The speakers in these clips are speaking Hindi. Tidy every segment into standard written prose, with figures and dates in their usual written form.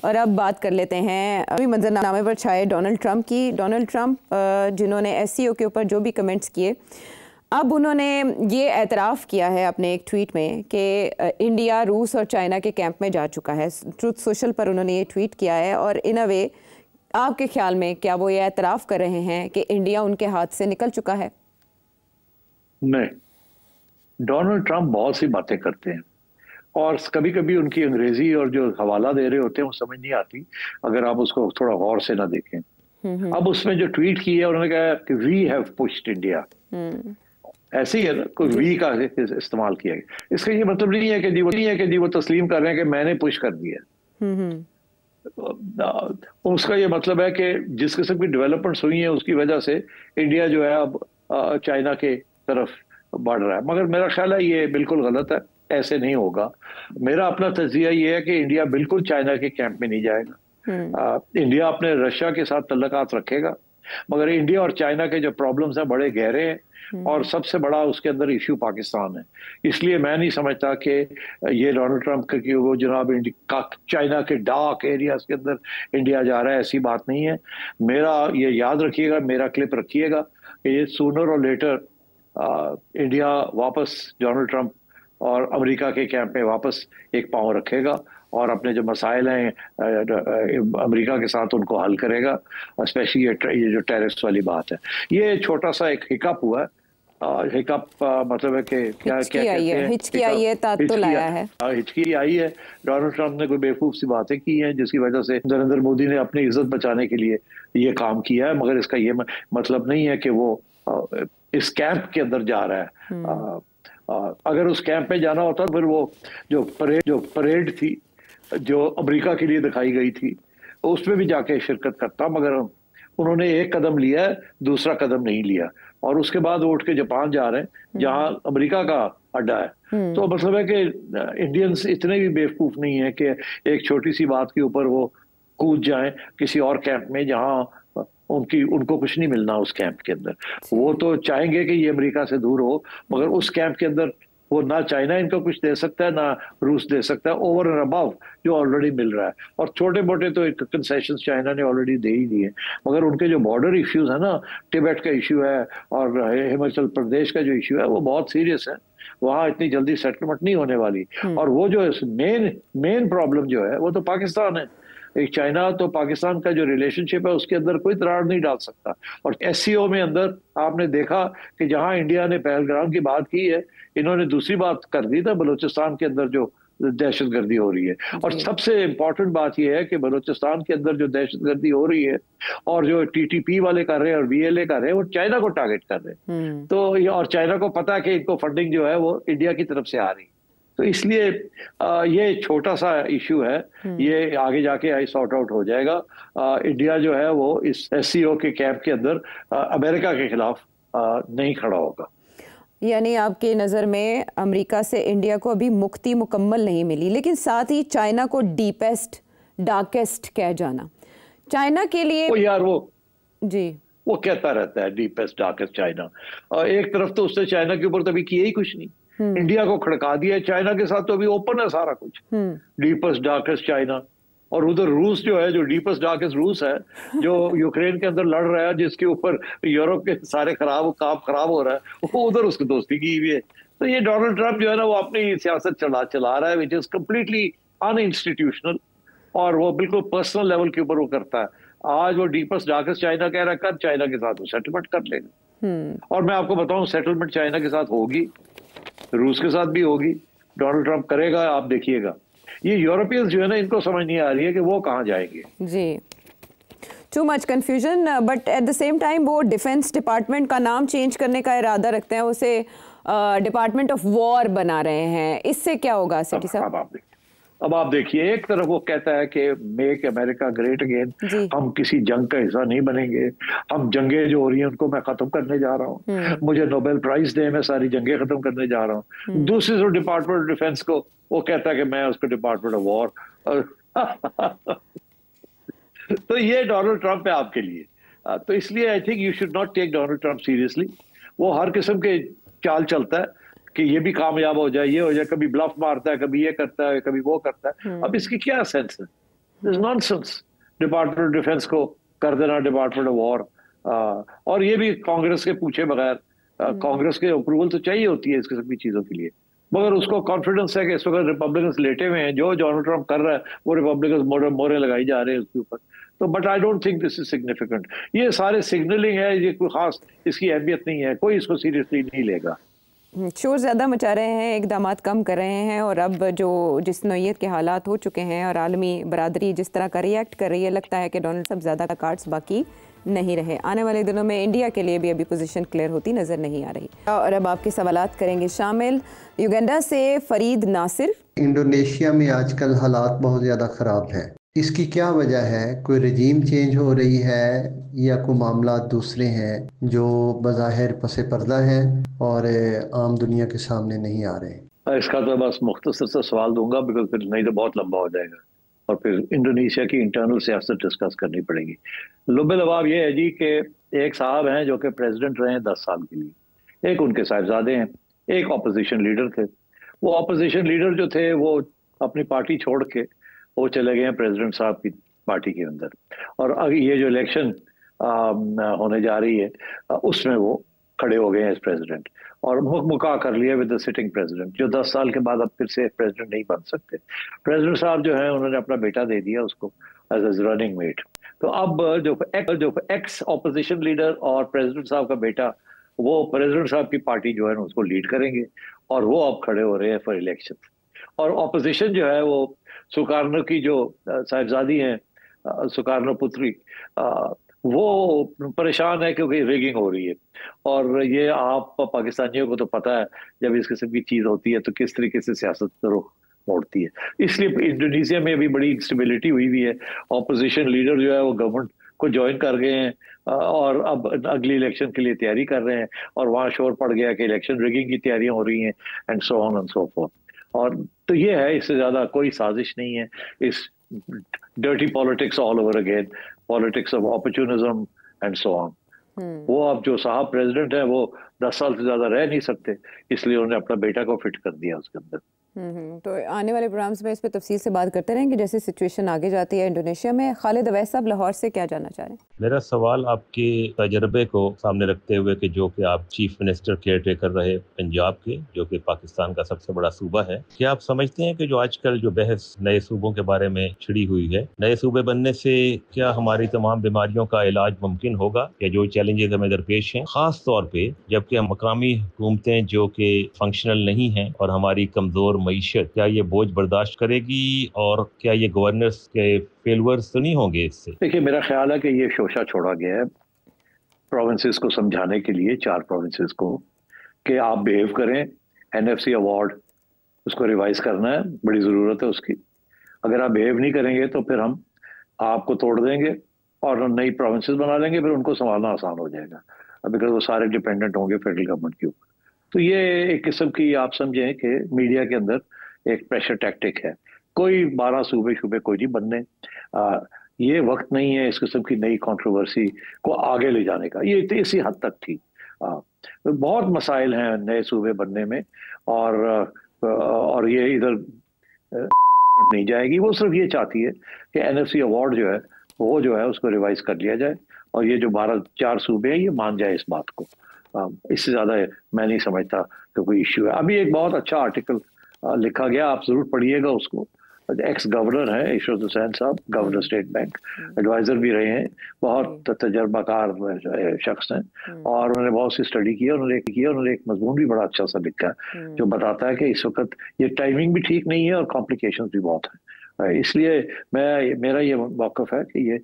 और अब बात कर लेते हैं अभी मंजरनामे पर छाए डोनाल्ड ट्रंप की। डोनाल्ड ट्रंप जिन्होंने एससीओ के ऊपर जो भी कमेंट्स किए, अब उन्होंने ये एतराफ़ किया है अपने एक ट्वीट में कि इंडिया रूस और चाइना के कैंप में जा चुका है। ट्रुथ सोशल पर उन्होंने ये ट्वीट किया है और इन अ वे आपके ख्याल में क्या वो ये एतराफ़ कर रहे हैं कि इंडिया उनके हाथ से निकल चुका है? नहीं, डोनाल्ड ट्रंप बहुत सी बातें करते हैं और कभी कभी उनकी अंग्रेजी और जो हवाला दे रहे होते हैं वो समझ नहीं आती अगर आप उसको थोड़ा गौर से ना देखें। अब उसमें जो ट्वीट की है उन्होंने कहा कि वी हैव पुश्ड इंडिया, ऐसे ही है ना, कोई वी का इस्तेमाल किया गया। इसका ये मतलब नहीं है कि जी वो तस्लीम कर रहे हैं कि मैंने पुश कर दिया। उसका ये मतलब है कि जिस किस्म की डेवलपमेंट्स हुई हैं उसकी वजह से इंडिया जो है अब चाइना के तरफ बढ़ रहा है, मगर मेरा ख्याल है ये बिल्कुल गलत है, ऐसे नहीं होगा। मेरा अपना तज्जिया ये है कि इंडिया बिल्कुल चाइना के कैंप में नहीं जाएगा। इंडिया अपने रशिया के साथ तल्लुकात रखेगा, मगर इंडिया और चाइना के जो प्रॉब्लम्स हैं बड़े गहरे हैं और सबसे बड़ा उसके अंदर इश्यू पाकिस्तान है। इसलिए मैं नहीं समझता कि ये डोनाल्ड ट्रंप की वो जनाब चाइना के डार्क एरियाज के अंदर इंडिया जा रहा है, ऐसी बात नहीं है। मेरा ये याद रखिएगा, मेरा क्लिप रखिएगा कि ये सूनर और लेटर इंडिया वापस डोनाल्ड ट्रंप और अमेरिका के कैंप में वापस एक पांव रखेगा और अपने जो मसाइल हैं अमेरिका के साथ उनको हल करेगा। स्पेशली ये जो टैरिफ्स वाली बात है, ये छोटा सा एक हिकअप हुआ है। हिकअप मतलब है कि क्या कहते हैं, हिचकी आई है, तो लाया है, हिचकी आई है। डोनाल्ड ट्रंप ने कोई बेवकूफ सी बातें की हैं जिसकी वजह से नरेंद्र मोदी ने अपनी इज्जत बचाने के लिए ये काम किया है, मगर इसका ये मतलब नहीं है कि वो इस कैंप के अंदर जा रहा है। अगर उस कैंप में जाना होता फिर वो जो परेड थी जो अमेरिका के लिए दिखाई गई थी उसमें भी जाके शिरकत करता, मगर उन्होंने एक कदम लिया है, दूसरा कदम नहीं लिया और उसके बाद वो उठ के जापान जा रहे हैं जहां अमेरिका का अड्डा है। तो मतलब है कि इंडियंस इतने भी बेवकूफ नहीं है कि एक छोटी सी बात के ऊपर वो कूद जाएं किसी और कैंप में जहां उनको कुछ नहीं मिलना उस कैंप के अंदर। वो तो चाहेंगे कि ये अमेरिका से दूर हो, मगर उस कैंप के अंदर वो ना चाइना इनको कुछ दे सकता है ना रूस दे सकता है, ओवर एंड अबव जो ऑलरेडी मिल रहा है। और छोटे मोटे तो कंसेशन चाइना ने ऑलरेडी दे ही दिए, मगर उनके जो बॉर्डर इश्यूज है ना, तिब्बत का इश्यू है और हिमाचल प्रदेश का जो इश्यू है वो बहुत सीरियस है। वहां इतनी जल्दी सेटलमेंट नहीं होने वाली। और वो जो मेन प्रॉब्लम जो है वो तो पाकिस्तान है। एक चाइना तो पाकिस्तान का जो रिलेशनशिप है उसके अंदर कोई दरार नहीं डाल सकता। और एससीओ में अंदर आपने देखा कि जहां इंडिया ने पहलगाम की बात की है, इन्होंने दूसरी बात कर दी था, बलूचिस्तान के अंदर जो दहशतगर्दी हो रही है। और सबसे इंपॉर्टेंट बात यह है कि बलूचिस्तान के अंदर जो दहशतगर्दी हो रही है और जो टीटीपी वाले कर रहे हैं और वीएलए कर रहे हैं वो चाइना को टारगेट कर रहे हैं। तो और चाइना को पता है कि इनको फंडिंग जो है वो इंडिया की तरफ से आ रही है। तो इसलिए ये छोटा सा इश्यू है, ये आगे जाके सॉर्ट आउट हो जाएगा। इंडिया जो है वो इस एससीओ के कैंप के अंदर अमेरिका के खिलाफ नहीं खड़ा होगा। यानी आपके नज़र में अमेरिका से इंडिया को अभी मुक्ति मुकम्मल नहीं मिली, लेकिन साथ ही चाइना को डीपेस्ट डार्केस्ट कह जाना चाइना के लिए वो जी वो कहता रहता है डीपेस्ट डार्केस्ट चाइना। एक तरफ तो उसने चाइना के ऊपर तभी किया ही कुछ नहीं, इंडिया को खड़का दिया। चाइना के साथ तो अभी ओपन है सारा कुछ, डीपेस्ट डार्केस्ट चाइना। और उधर रूस जो है, जो डीपेस्ट डार्केस्ट रूस है, जो यूक्रेन के अंदर लड़ रहा है, जिसके ऊपर यूरोप के सारे काम खराब हो रहा है, वो उधर उसकी दोस्ती की हुई है। तो ये डोनाल्ड ट्रंप जो है ना वो अपनी सियासत चला रहा है विच इज कम्प्लीटली अनइंस्टीट्यूशनल और वो बिल्कुल पर्सनल लेवल के ऊपर वो करता है। आज वो डीपेस्ट डार्केस्ट चाइना कह रहा है, कल चाइना के साथ वो सेटलमेंट कर लेगा। और मैं आपको बताऊं सेटलमेंट चाइना के साथ होगी, रूस के साथ भी होगी, डोनाल्ड ट्रंप करेगा, आप देखिएगा। ये यूरोपियंस जो है ना इनको समझ नहीं आ रही है कि वो कहाँ जाएंगे। जी, too much confusion, but at the same time वो डिफेंस डिपार्टमेंट का नाम चेंज करने का इरादा रखते हैं, उसे डिपार्टमेंट ऑफ वॉर बना रहे हैं। इससे क्या होगा सेठी साहब? अब आप देखिए, एक तरफ वो कहता है कि मेक अमेरिका ग्रेट अगेन, हम किसी जंग का हिस्सा नहीं बनेंगे, हम जंगें जो हो रही हैं उनको मैं खत्म करने जा रहा हूँ, मुझे नोबेल प्राइज दे, मैं सारी जंगें खत्म करने जा रहा हूँ। दूसरी तरफ डिपार्टमेंट ऑफ डिफेंस को वो कहता है कि मैं उसको डिपार्टमेंट ऑफ वॉर तो ये डोनाल्ड ट्रंप है आपके लिए। तो इसलिए I think you should not take Donald Trump seriously. वो हर किस्म के चाल चलता है कि ये भी कामयाब हो जाए, ये हो जाए, कभी ब्लफ मारता है, कभी ये करता है, कभी वो करता है। अब इसकी क्या सेंस है? This nonsense. Department of defence को कर देना डिपार्टमेंट ऑफ वॉर, और ये भी कांग्रेस के पूछे बगैर। कांग्रेस के अप्रूवल तो चाहिए होती है इस किस्म की चीजों के लिए, मगर उसको कॉन्फिडेंस है कि इस वक्त रिपब्लिकन्स लेटे हुए हैं, जो डोनाल्ड ट्रंप कर रहा है वो रिपब्लिकन्स मोहरे लगाई जा रहे हैं उसके ऊपर। तो but I don't think this is significant. ये सारे सिग्नलिंग है, ये कोई खास इसकी अहमियत नहीं है, कोई इसको सीरियसली नहीं लेगा। शोर ज़्यादा मचा रहे हैं, इकदामात कम कर रहे हैं, और अब जो जिस नौइयत के हालात हो चुके हैं और आलमी बरादरी जिस तरह का रिएक्ट कर रही है, लगता है कि डोनाल्ड ट्रंप ज़्यादा कार्ड्स बाकी नहीं रहे। आने वाले दिनों में इंडिया के लिए भी अभी पोजीशन क्लियर होती नज़र नहीं आ रही। और अब आपके सवालात करेंगे शामिल। युगांडा से फरीद नासिर। इंडोनेशिया में आजकल हालात बहुत ज़्यादा ख़राब हैं, इसकी क्या वजह है? कोई रजीम चेंज हो रही है या कोई मामला दूसरे हैं जो बज़ाहिर पसे पर्दा हैं और आम दुनिया के सामने नहीं आ रहे? इसका तो बस मुख्तसर से सवाल दूंगा, बिकॉज फिर नहीं तो बहुत लंबा हो जाएगा और फिर इंडोनेशिया की इंटरनल सियासत डिस्कस करनी पड़ेगी। लुबे लबाब ये है जी कि एक साहब हैं जो कि प्रेसिडेंट रहे हैं 10 साल के लिए, एक उनके साहिबजादे हैं, एक ऑपोजिशन लीडर थे। वो ऑपोजिशन लीडर जो थे वो अपनी पार्टी छोड़ के वो चले गए हैं प्रेसिडेंट साहब की पार्टी के अंदर, और अगर ये जो इलेक्शन होने जा रही है उसमें वो खड़े हो गए हैं एज प्रेसिडेंट, और मुका कर लिया विद द सिटिंग प्रेसिडेंट, जो 10 साल के बाद अब फिर से प्रेसिडेंट नहीं बन सकते। प्रेसिडेंट साहब जो है उन्होंने अपना बेटा दे दिया उसको एज रनिंग मेट। तो अब जो एक्स ऑपोजिशन लीडर और प्रेसिडेंट साहब का बेटा, वो प्रेसिडेंट साहब की पार्टी जो है ना उसको लीड करेंगे, और वो अब खड़े हो रहे हैं फॉर इलेक्शन। और ऑपोजिशन जो है वो सुकार्नो की जो साहिबजादी हैं, सुकार्नो पुत्री, वो परेशान है क्योंकि रिगिंग हो रही है। और ये आप पाकिस्तानियों को तो पता है जब इस किस्म की चीज होती है तो किस तरीके से सियासत रुख मोड़ती है। इसलिए इंडोनेशिया में अभी बड़ी इंस्टेबिलिटी हुई हुई है। ऑपोजिशन लीडर जो है वो गवर्नमेंट को ज्वाइन कर गए हैं और अब अगली इलेक्शन के लिए तैयारी कर रहे हैं, और वहां शोर पड़ गया कि इलेक्शन रिगिंग की तैयारियां हो रही हैं and so on and so fourth. और तो ये है, इससे ज्यादा कोई साजिश नहीं है। इस dirty politics all over again, politics of opportunism and so on. वो अब जो साहब प्रेसिडेंट है वो 10 साल से ज्यादा रह नहीं सकते, इसलिए उन्होंने अपना बेटा को फिट कर दिया उसके अंदर। तो आने वाले प्रोग्राम्स में इस पे तफसील से बात करते रहेंगे जैसे सिचुएशन आगे जाती है इंडोनेशिया में। खालिद अवैस साहब लाहौर से क्या जानना चाह रहे हैं? मेरा सवाल आपके तजर्बे को सामने रखते हुए कि जो कि आप चीफ मिनिस्टर केयर टेकर रहे पंजाब के, जो कि पाकिस्तान का सबसे बड़ा सूबा है, क्या आप समझते हैं कि जो आजकल जो बहस नए सूबों के बारे में छिड़ी हुई है, नए सूबे बनने से क्या हमारी तमाम बीमारियों का इलाज मुमकिन होगा, या जो चैलेंजेस हमें दरपेश हैं, खास तौर पे जबकि हम मकामी हुकूमतें जो कि फंक्शनल नहीं हैं और हमारी कमजोर मईशत, क्या ये बोझ बर्दाश्त करेगी और क्या ये गवर्नर्स के फेलवर्स तो नहीं होंगे इससे? देखिए, मेरा ख्याल है कि ये शोशा छोड़ा गया है प्रोविंसेस को समझाने के लिए, 4 प्रोविंसेस को, कि आप बिहेव करें। एनएफसी अवार्ड उसको रिवाइज करना है, बड़ी ज़रूरत है उसकी। अगर आप बिहेव नहीं करेंगे तो फिर हम आपको तोड़ देंगे और नई प्रोविंसेस बना लेंगे, फिर उनको संभालना आसान हो जाएगा, बिकॉज वो सारे डिपेंडेंट होंगे फेडरल गवर्नमेंट के ऊपर। तो ये एक किस्म की आप समझें कि मीडिया के अंदर एक प्रेशर टैक्टिक है। कोई 12 सूबे कोई नहीं बनने, ये वक्त नहीं है इस किस्म की नई कंट्रोवर्सी को आगे ले जाने का। ये इसी हद तक थी। बहुत मसाइल हैं नए सूबे बनने में, और ये इधर नहीं जाएगी। वो सिर्फ ये चाहती है कि एनएफसी अवार्ड जो है वो जो है उसको रिवाइज कर लिया जाए, और ये जो 4 सूबे हैं ये मान जाए इस बात को। इससे ज्यादा मैं नहीं समझता कि कोई इश्यू है। अभी एक बहुत अच्छा आर्टिकल लिखा गया, आप जरूर पढ़िएगा उसको। एक्स गवर्नर है इशरत हुसैन साहब, गवर्नर स्टेट बैंक, एडवाइजर भी रहे हैं, बहुत तजर्बाकार शख्स हैं, और उन्होंने बहुत सी स्टडी की। उन्होंने एक मजमून भी बड़ा अच्छा सा लिखा है जो बताता है कि इस वक्त ये टाइमिंग भी ठीक नहीं है और कॉम्प्लिकेशंस भी बहुत है। इसलिए मेरा ये मौक़िफ़ है कि ये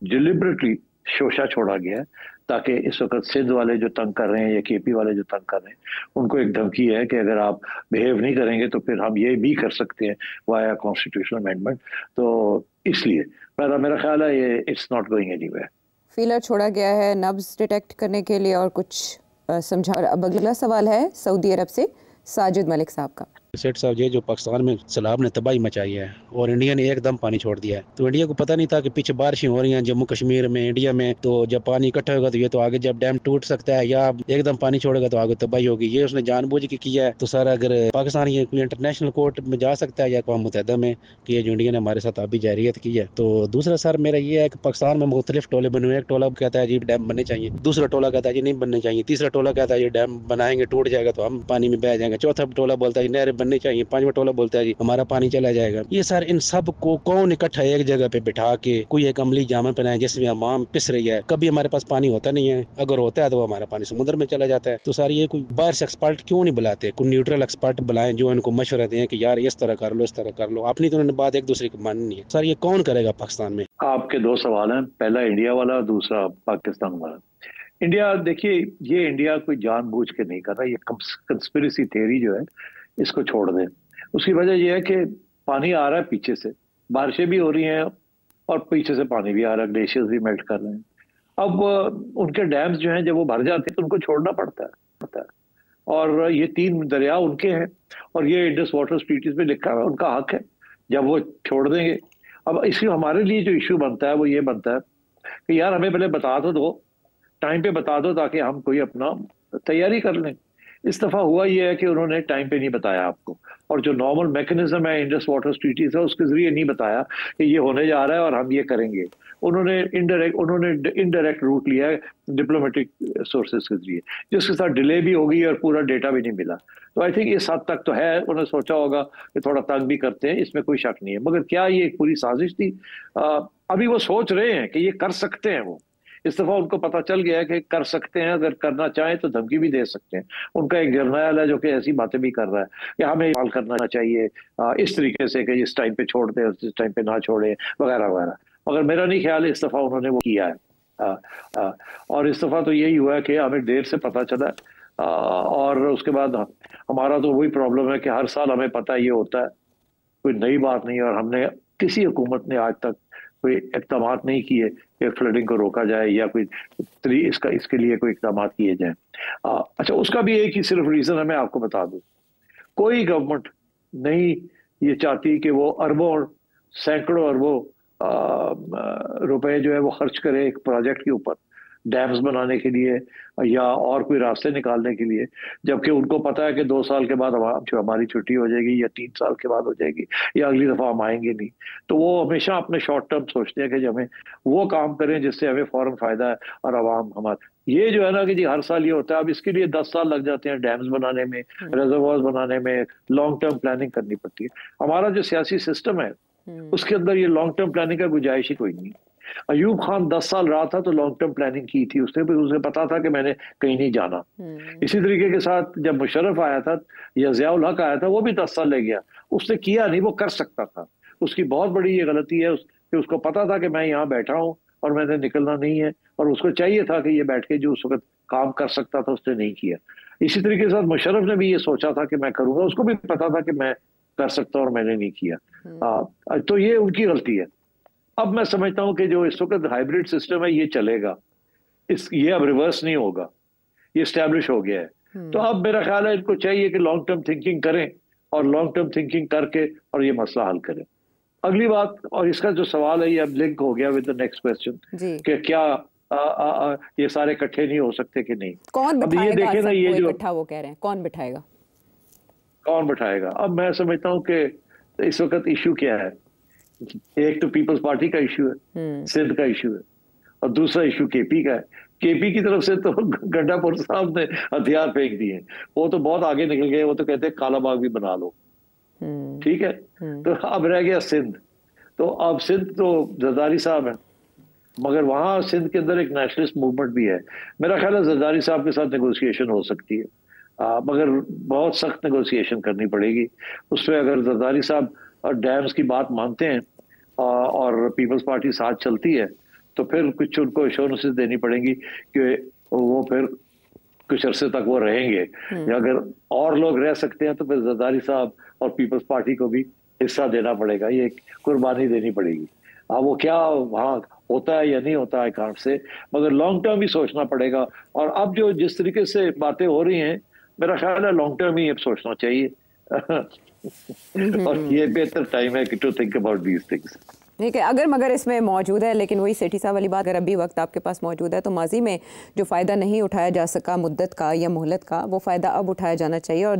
डिलिबरेटली शोशा छोड़ा गया है, ताकि इस वक्त सिंध वाले जो तंग कर रहे हैं या केपी वाले जो तंग कर रहे हैं, उनको एक धमकी है कि अगर आप बिहेव नहीं करेंगे तो फिर हम ये भी कर सकते हैं वाया कॉन्स्टिट्यूशनल अमेंडमेंट। तो इसलिए मेरा ख्याल है ये it's not going anywhere. Feeler छोड़ा गया है नब्ज डिटेक्ट करने के लिए और कुछ समझा। अब अगला सवाल है सऊदी अरब से साजिद मलिक साहब का। सेठ साहब, ये जो पाकिस्तान में सैलाब ने तबाही मचाई है और इंडिया ने एकदम पानी छोड़ दिया है, तो इंडिया को पता नहीं था कि पीछे बारिशें हो रही हैं जम्मू कश्मीर में, इंडिया में, तो जब पानी इकट्ठा होगा तो ये तो आगे जब डैम टूट सकता है या एकदम पानी छोड़ेगा तो आगे तबाही होगी। ये उसने जानबूझ के किया है। तो सर अगर पाकिस्तान ये कोई इंटरनेशनल कोर्ट में जा सकता है या अक़वाम मुत्तहिदा में कि ये जो इंडिया ने हमारे साथ आबी जारियत की है। तो दूसरा सर मेरा ये है कि पाकिस्तान में मुख्तलिफ टोले बने हुए हैं। एक टोला कहता है जी डैम बनने चाहिए, दूसरा टोला कहता है जी नहीं बनने चाहिए, तीसरा टोला कहता है ये डैम बनाएंगे टूट जाएगा तो हम पानी में बह जाएंगे, चौथा टोला बोलता है नहरें बननी चाहिए, पांचवा टोला बोलता है जी हमारा पानी चला जाएगा। ये सर इन सब को कौन इकट्ठा एक जगह पे बिठा के कोई एक अमली जामा पहनाए जिसमें अवाम पिस रही है। कभी हमारे पास पानी होता नहीं है, अगर होता है तो हमारा पानी समुद्र में चला जाता है। तो सर ये कोई बाहर से एक्सपर्ट क्यों नहीं बुलाते, कोई न्यूट्रल एक्सपर्ट बुलाएं जो इनको मशवरा दें कि यार इस तरह कर लो, इस तरह कर लो। अपनी तो उन्होंने बात एक दूसरे की माननी है। सर ये कौन करेगा पाकिस्तान में? आपके दो सवाल हैं, पहला इंडिया वाला, दूसरा पाकिस्तान वाला। इंडिया, देखिए ये इंडिया कोई जानबूझ के नहीं कर रहा, ये कंस्पिरेसी थ्योरी जो है इसको छोड़ दें। उसकी वजह यह है कि पानी आ रहा है पीछे से, बारिशें भी हो रही हैं और पीछे से पानी भी आ रहा है, ग्लेशियर्स भी मेल्ट कर रहे हैं। अब उनके डैम्स जो हैं जब वो भर जाते हैं तो उनको छोड़ना पड़ता है और ये 3 दरिया उनके हैं और ये इंडस वाटर ट्रीटीज में लिखा है, उनका हक है, जब वो छोड़ देंगे। अब इसलिए हमारे लिए जो इश्यू बनता है वो ये बनता है कि यार हमें पहले बता तो दो, टाइम पे बता दो ताकि हम कोई अपना तैयारी कर लें। इस दफा हुआ ये है कि उन्होंने टाइम पे नहीं बताया आपको, और जो नॉर्मल मैकेनिज्म है इंडस वाटर ट्रीटीज है उसके जरिए नहीं बताया कि ये होने जा रहा है और हम ये करेंगे। उन्होंने इनडायरेक्ट रूट लिया है डिप्लोमेटिक सोर्सेज के जरिए, जिसके साथ डिले भी होगी और पूरा डेटा भी नहीं मिला। तो आई थिंक इस हद तक तो है, उन्होंने सोचा होगा कि थोड़ा तंग भी करते हैं, इसमें कोई शक नहीं है। मगर क्या ये एक पूरी साजिश थी? अभी वो सोच रहे हैं कि ये कर सकते हैं। वो इस दफा उनको पता चल गया है कि कर सकते हैं, अगर करना चाहें तो धमकी भी दे सकते हैं। उनका एक जर्नैल है जो कि ऐसी बातें भी कर रहा है कि हमें इस्तेमाल करना चाहिए इस तरीके से कि इस टाइम पे छोड़ दें, इस टाइम पे ना छोड़ें, वगैरह वगैरह। मगर मेरा नहीं ख्याल इस दफा उन्होंने वो किया है। और इस दफा तो यही हुआ है कि हमें देर से पता चला, और उसके बाद हमारा तो वही प्रॉब्लम है कि हर साल हमें पता ये होता है, कोई नई बात नहीं। और हमने किसी हुकूमत ने आज तक कोई इक़दाम नहीं किए कि फ्लडिंग को रोका जाए या कोई इसके लिए कोई इक़दाम किए जाए। अच्छा, उसका भी एक ही सिर्फ रीज़न है, मैं आपको बता दूं, कोई गवर्नमेंट नहीं ये चाहती कि वो अरबों सैकड़ों अरबों रुपए जो है वो खर्च करे एक प्रोजेक्ट के ऊपर, डैम्स बनाने के लिए या और कोई रास्ते निकालने के लिए, जबकि उनको पता है कि 2 साल के बाद हमारी छुट्टी हो जाएगी या 3 साल के बाद हो जाएगी या अगली दफा हम आएंगे नहीं। तो वो हमेशा अपने शॉर्ट टर्म सोचते हैं कि जब हमें वो काम करें जिससे हमें फौरन फायदा है और आवाम हमारे। ये जो है ना कि जी हर साल ये होता है, अब इसके लिए 10 साल लग जाते हैं डैम्स बनाने में, रिजर्वॉयर्स बनाने में, लॉन्ग टर्म प्लानिंग करनी पड़ती है। हमारा जो सियासी सिस्टम है उसके अंदर ये लॉन्ग टर्म प्लानिंग का गुंजाइश ही कोई नहीं। अयूब खान 10 साल रहा था तो लॉन्ग टर्म प्लानिंग की थी उसने, भी उसे पता था कि मैंने कहीं नहीं जाना। इसी तरीके के साथ जब मुशर्रफ आया था या ज़ियाउल हक आया था, वो भी 10 साल ले गया, उसने किया नहीं, वो कर सकता था। उसकी बहुत बड़ी ये गलती है कि उसको पता था कि मैं यहाँ बैठा हूँ और मैंने निकलना नहीं है, और उसको चाहिए था कि ये बैठ के जो उस वक्त काम कर सकता था उसने नहीं किया। इसी तरीके के साथ मुशर्रफ ने भी ये सोचा था कि मैं करूंगा, उसको भी पता था कि मैं कर सकता और मैंने नहीं किया। तो ये उनकी गलती है। अब मैं समझता हूं कि जो इस वक्त हाइब्रिड सिस्टम है ये चलेगा, ये अब रिवर्स नहीं होगा, ये स्टैब्लिश हो गया है। तो अब मेरा ख्याल है इनको चाहिए कि लॉन्ग टर्म थिंकिंग करें और लॉन्ग टर्म थिंकिंग करके और ये मसला हल करें। अगली बात, और इसका जो सवाल है ये अब लिंक हो गया विद द नेक्स्ट क्वेश्चन कि क्या ये सारे इकट्ठे नहीं हो सकते कि नहीं। कौन अब ये देखें ना, ये जो इकट्ठा वो कह रहे हैं कौन बिठाएगा। अब मैं समझता हूँ कि इस वक्त इशू क्या है, एक तो पीपल्स पार्टी का इशू है, सिंध का इशू है, और दूसरा इशू केपी का है। केपी की तरफ से तो गड्ढापुर साहब ने हथियार फेंक दिए, वो तो बहुत आगे निकल गए, वो तो कहते हैं काला बाग भी बना लो, ठीक है। तो अब रह गया सिंध। तो अब सिंध तो जरदारी साहब है, मगर वहां सिंध के अंदर एक नेशनलिस्ट मूवमेंट भी है। मेरा ख्याल है जरदारी साहब के साथ नेगोशिएशन हो सकती है, मगर बहुत सख्त नेगोशिएशन करनी पड़ेगी उसमें। अगर जरदारी साहब और डैम्स की बात मानते हैं और पीपल्स पार्टी साथ चलती है तो फिर कुछ उनको एश्योरेंसेस देनी पड़ेंगी कि वो फिर कुछ अरसे तक वो रहेंगे। अगर और लोग रह सकते हैं तो फिर जरदारी साहब और पीपल्स पार्टी को भी हिस्सा देना पड़ेगा, ये कुर्बानी देनी पड़ेगी। वो क्या वहाँ होता है या नहीं होता है कांट से, मगर लॉन्ग टर्म भी सोचना पड़ेगा। और अब जो जिस तरीके से बातें हो रही हैं, मेरा ख्याल है लॉन्ग टर्म ही अब सोचना चाहिए। और ये बेहतर टाइम है कि to think about these things. ठीक है, अगर मगर इसमें मौजूद है, लेकिन वही सेठी साहब वाली बात, अगर अभी वक्त आपके पास मौजूद है तो माजी में जो फ़ायदा नहीं उठाया जा सका मुद्दत का या मोहलत का, वो फ़ायदा अब उठाया जाना चाहिए। और